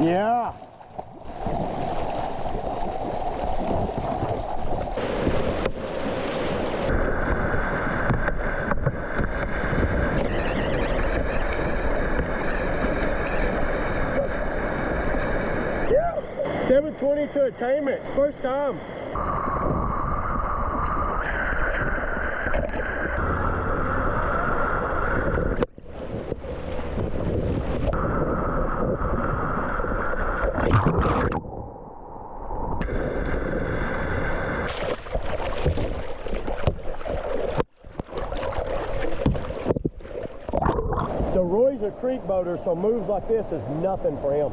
Yeah. Yeah. 720 to attainment. First time. So Roy's a creek boater, so moves like this is nothing for him.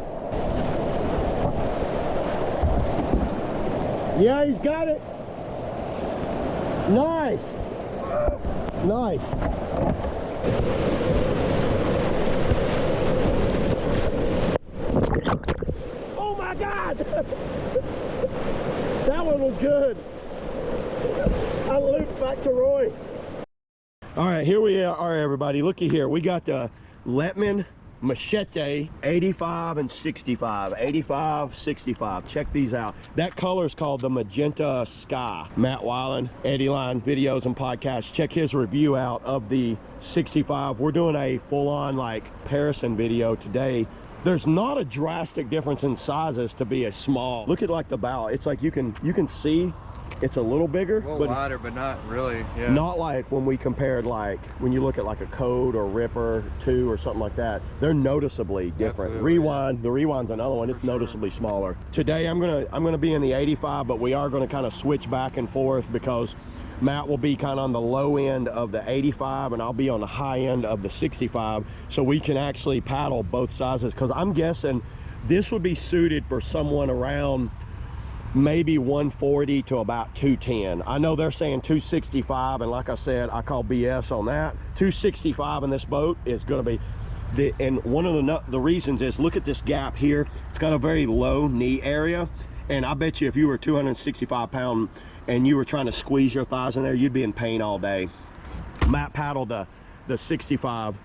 Yeah, he's got it. Nice. Nice. Oh my God. That one was good. I looped back to Roy. All right, here we are, everybody. Looky here. We got the Lettmann Machete 85 and 65. 85, 65. Check these out. That color is called the Magenta Sky. Matt Weiland, Eddie Line Videos and Podcasts. Check his review out of the 65. We're doing a full-on like comparison video today. There's not a drastic difference in sizes to be a small. Look at like the bow. It's like you can see it's a little bigger, a little wider, but not really. Yeah. Not like when we compared, like when you look at like a Code or Ripper 2 or something like that. They're noticeably different. Absolutely. Rewind, the Rewind's another one. It's noticeably smaller. Today I'm gonna be in the 85, but we are gonna kind of switch back and forth because Matt will be kind of on the low end of the 85 and I'll be on the high end of the 65, so we can actually paddle both sizes, because I'm guessing this would be suited for someone around maybe 140 to about 210. I know they're saying 265, and like I said, I call BS on that. 265 in this boat is going to be and one of the reasons is, look at this gap here. It's got a very low knee area, and I bet you if you were 265 pound and you were trying to squeeze your thighs in there, you'd be in pain all day. Matt paddled the 65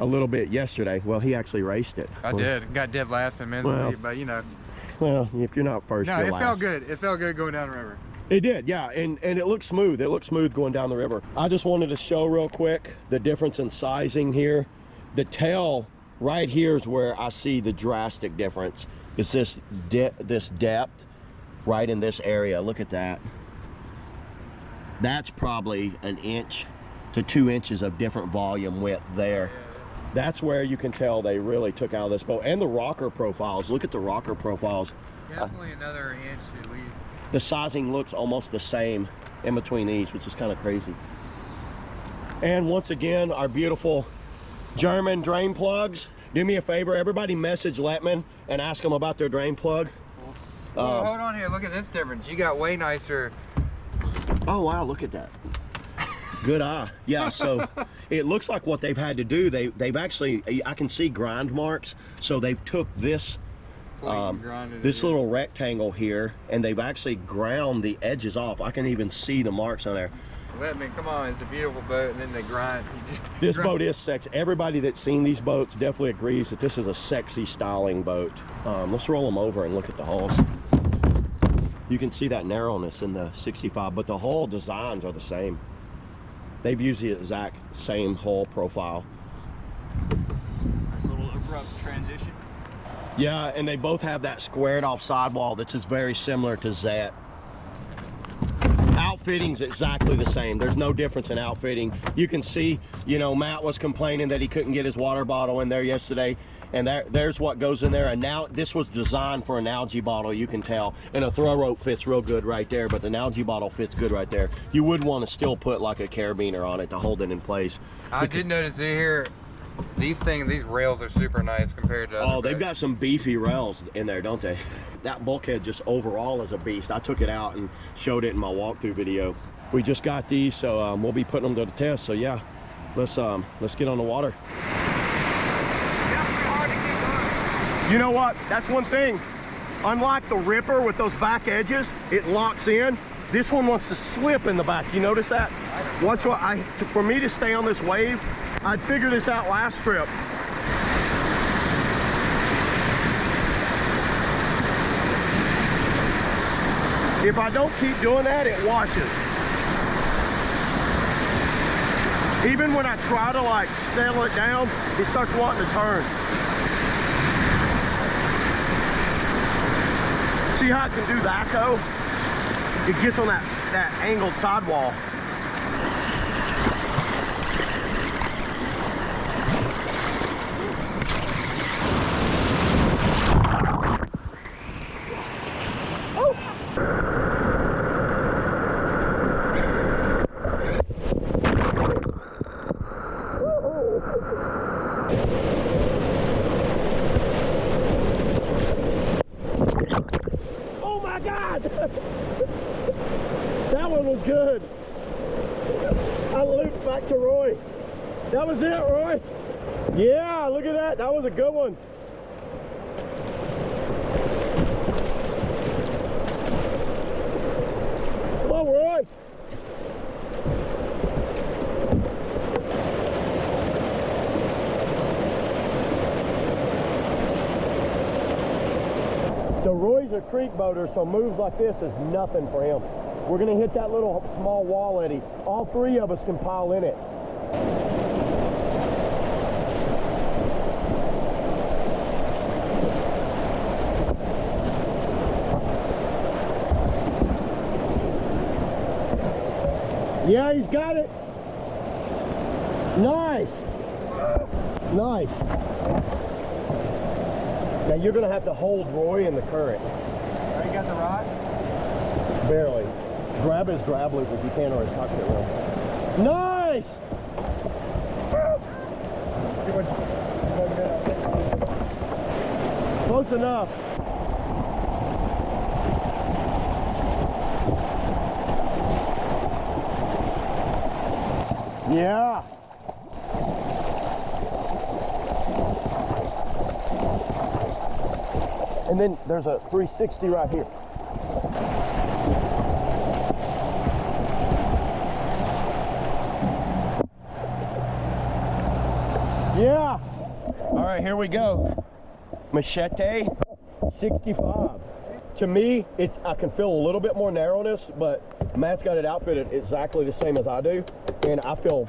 a little bit yesterday. Well, he actually raced it. I did. Got dead last in men's meet, but you know. Well, if you're not first, no, you're it last. felt good. It felt good going down the river. It did, yeah, and it looked smooth. It looked smooth going down the river. I just wanted to show real quick the difference in sizing here. The tail right here is where I see the drastic difference. It's this depth right in this area. Look at that. That's probably 1 inch to 2 inches of different volume width there. That's where you can tell they really took out of this boat. And the rocker profiles. Look at the rocker profiles. Definitely another inch at least. The sizing looks almost the same in between these, which is kind of crazy. And once again, our beautiful German drain plugs. Do me a favor, everybody message Lettmann and ask them about their drain plug. Well, hold on here. Look at this difference. You got way nicer. Oh, wow, look at that. Good eye. Yeah, so it looks like what they've had to do, they've actually, I can see grind marks, so they've took this little rectangle here, and they've actually ground the edges off. I can even see the marks on there. Lettmann, come on, it's a beautiful boat, and then they grind. This boat is sexy. Everybody that's seen these boats definitely agrees that this is a sexy styling boat. Let's roll them over and look at the hulls. You can see that narrowness in the 65, but the hull designs are the same. They've used the exact same hull profile. Nice little abrupt transition. Yeah, and they both have that squared off sidewall that's just very similar to Zet. Outfitting's exactly the same. There's no difference in outfitting. You can see, you know, Matt was complaining that he couldn't get his water bottle in there yesterday, and there's what goes in there. And now this was designed for an algae bottle, you can tell, and a throw rope fits real good right there, but an algae bottle fits good right there. You would want to still put like a carabiner on it to hold it in place. I did notice here, these rails are super nice compared to other they've boats. got some beefy rails in there, don't they? That bulkhead just overall is a beast. I took it out and showed it in my walkthrough video. We just got these, so we'll be putting them to the test. So yeah, let's get on the water. You know what? That's one thing. Unlike the Ripper with those back edges, it locks in. This one wants to slip in the back. You notice that? Watch what for me to stay on this wave, I'd figure this out last trip. If I don't keep doing that, it washes. Even when I try to like settle it down, it starts wanting to turn. See how it can do that though? It gets on that angled sidewall. Oh my God! That one was good. I looped back to Roy. That was it, Roy. Yeah, look at that. That was a good one. Come on, Roy. So Roy's a creek boater, so moves like this is nothing for him. We're gonna hit that little small wall eddy. All three of us can pile in it. Yeah, he's got it. Nice. Nice. Now you're gonna have to hold Roy in the current. Already got the rod? Barely. Grab his grab loop if you can, or his cockpit rope. Nice! Close enough. Yeah. And then there's a 360 right here. Yeah. All right, here we go. Machete 65. To me, I can feel a little bit more narrowness, but Matt's got it outfitted exactly the same as I do, and I feel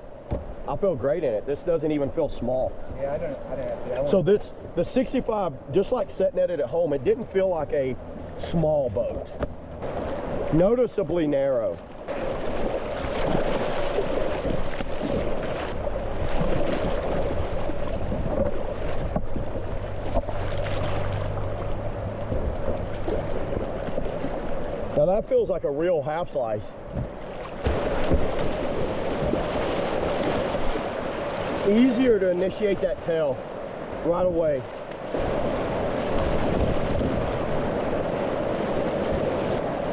great in it. This doesn't even feel small. Yeah, I didn't have to. Yeah, So the 65, just like setting at it at home, it didn't feel like a small boat. Noticeably narrow. Now that feels like a real half slice. Easier to initiate that tail right away.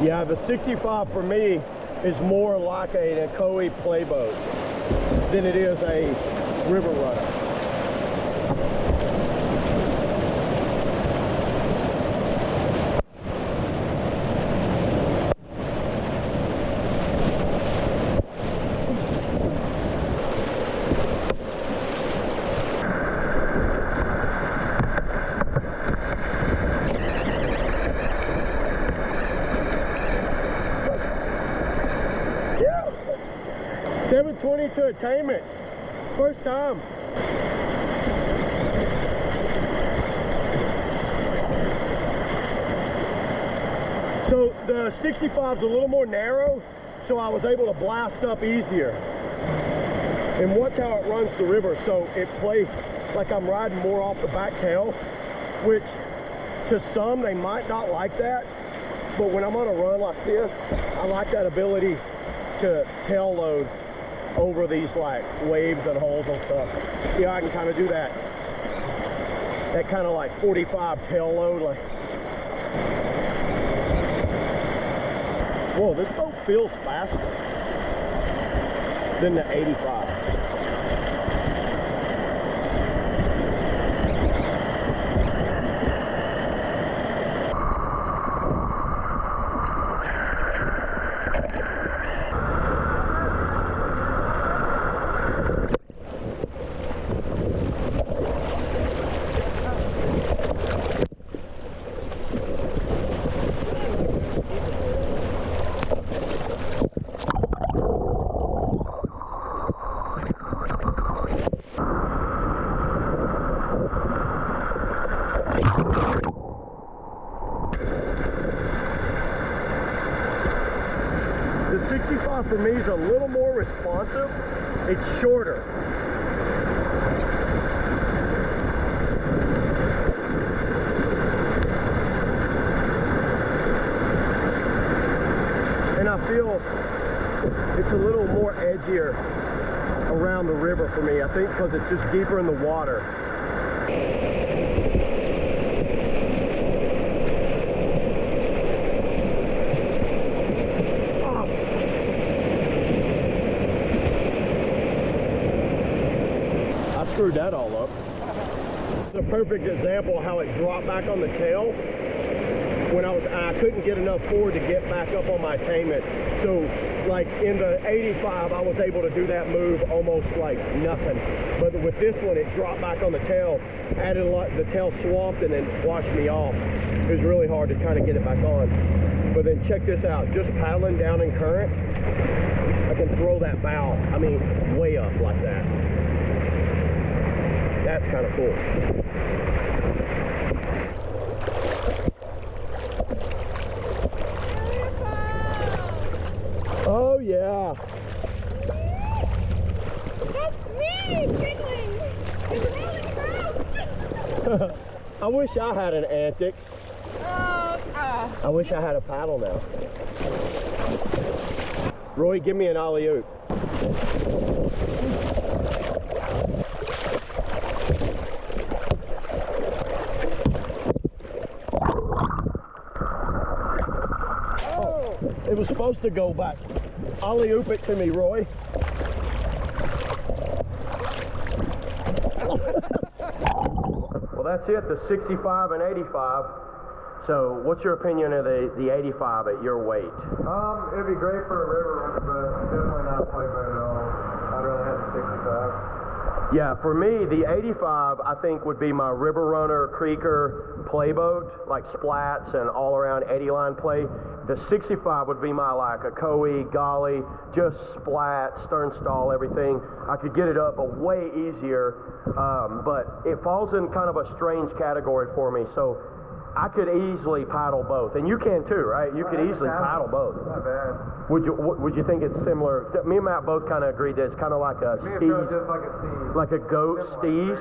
Yeah, the 65 for me is more like a Koi play boat than it is a river runner. To attainment. First time. So the 65 is a little more narrow, so I was able to blast up easier. And watch how it runs the river. So it plays like I'm riding more off the back tail, which to some they might not like that. But when I'm on a run like this, I like that ability to tail load over these like waves and holes and stuff. Yeah, I can kind of do that kind of like 45 tail load. Like, whoa, this boat feels faster than the 85. 85 for me is a little more responsive. It's shorter. And I feel it's a little more edgier around the river for me. I think because it's just deeper in the water. I screwed that all up. It's a perfect example of how it dropped back on the tail when I couldn't get enough forward to get back up on my attainment. So like in the 85, I was able to do that move almost like nothing. But with this one, it dropped back on the tail, added a lot, the tail swamped and then washed me off. It was really hard to kind of get it back on. But then check this out, just paddling down in current, I can throw that bow, I mean, way up like that. That's kind of cool. Oh yeah. That's me jiggling. It's really gross. I wish I had an antics. I wish I had a paddle now. Roy, give me an alley-oop. It was supposed to go back. Alley-oop it to me, Roy. Well, that's it, the 65 and 85. So, what's your opinion of the 85 at your weight? It'd be great for a river runner, but definitely not a playboat at all. I'd rather have the 65. Yeah, for me, the 85, I think, would be my river runner, creeker, playboat, like splats and all-around eddy line play. The 65 would be my, like, a Coe, golly, just splat, stern stall, everything. I could get it up way easier, but it falls in kind of a strange category for me, so I could easily paddle both, and you can too, right? You could easily paddle both. Not bad. Would you think it's similar? Me and Matt both kind of agreed that it's kind of like a Me, it feels steez, just like a steez. like a goat steez,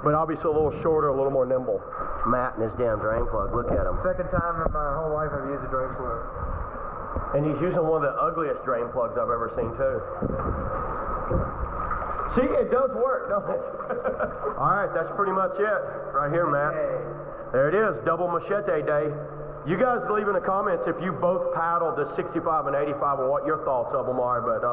but obviously a little shorter, a little more nimble. Matt and his damn drain plug, look at him. Second time in my whole life I've used a drain plug. And he's using one of the ugliest drain plugs I've ever seen too. See, it does work, don't it? All right, that's pretty much it right here, Matt. There it is, double machete day. You guys leave in the comments if you both paddled the 65 and 85 and what your thoughts of them are, but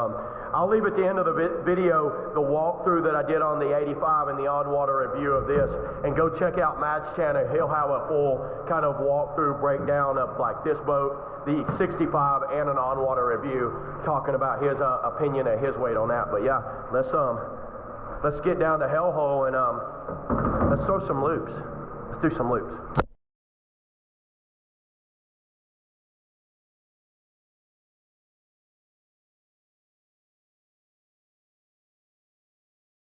I'll leave at the end of the video the walkthrough that I did on the 85 and the on-water review of this, and go check out Matt's channel. He'll have a full kind of walkthrough breakdown of like this boat, the 65 and an on-water review, talking about his opinion and his weight on that. But yeah, let's get down to hellhole and let's throw some loops. Let's do some loops.